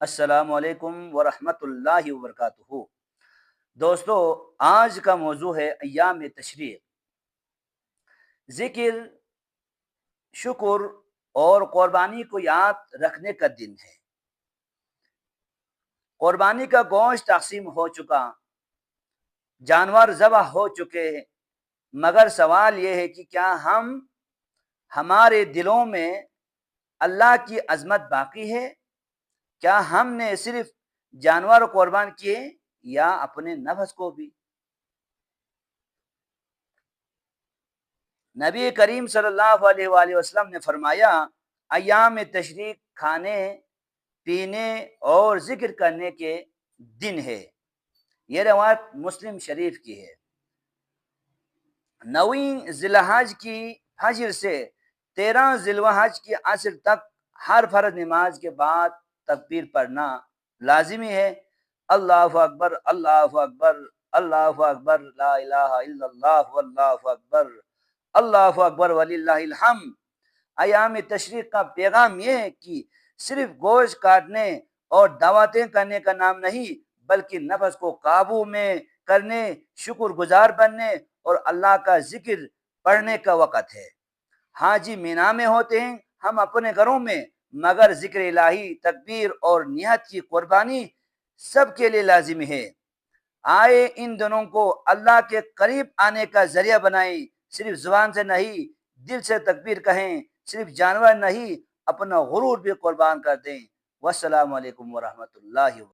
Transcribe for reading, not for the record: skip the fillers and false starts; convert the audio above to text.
السلام علیکم ورحمۃ اللہ وبرکاتہ۔ دوستو، آج کا موضوع ہے ایام تشریق، ذکر، شکر اور قربانی کو یاد رکھنے کا دن ہے۔ قربانی کا گوشت تقسیم ہو چکا، جانور ذبح ہو چکے ہیں، مگر سوال یہ ہے کہ کیا ہمارے دلوں میں اللہ کی عظمت باقی ہے؟ کیا ہم نے صرف جانور قربان کیے یا اپنے نفس کو بھی؟ نبی کریم صلی اللہ علیہ وآلہ وسلم نے فرمایا، ایام تشریق کھانے پینے اور ذکر کرنے کے دن ہے۔ یہ روایت مسلم شریف کی ہے۔ 9 ذی الحج کی فجر سے 13 ذی الحج کی عصر تک ہر فرض نماز کے بعد تکبیر پڑھنا لازمی ہے۔ اللہ اکبر، اللہ اکبر، اللہ اکبر، لا الہ الا اللہ واللہ اکبر، اللہ اکبر وللہ الحمد۔ ایام تشریق کا پیغام یہ ہے کہ صرف گوشت کاٹنے اور دعوتیں کرنے کا نام نہیں، بلکہ نفس کو قابو میں کرنے، شکر گزار بننے اور اللہ کا ذکر پڑھنے کا وقت ہے۔ حاجی مینا میں ہوتے ہیں، ہم اپنے گھروں میں، مگر ذکر الہی، تکبیر اور نیت کی قربانی سب کے لیے لازمی ہے۔ آئے ان دنوں کو اللہ کے قریب آنے کا ذریعہ بنائیں، صرف زبان سے نہیں، دل سے تکبیر کہیں، صرف جانور نہیں، اپنا غرور بھی قربان کر دیں۔ والسلام علیکم ورحمۃ اللہ وبرکاتہ۔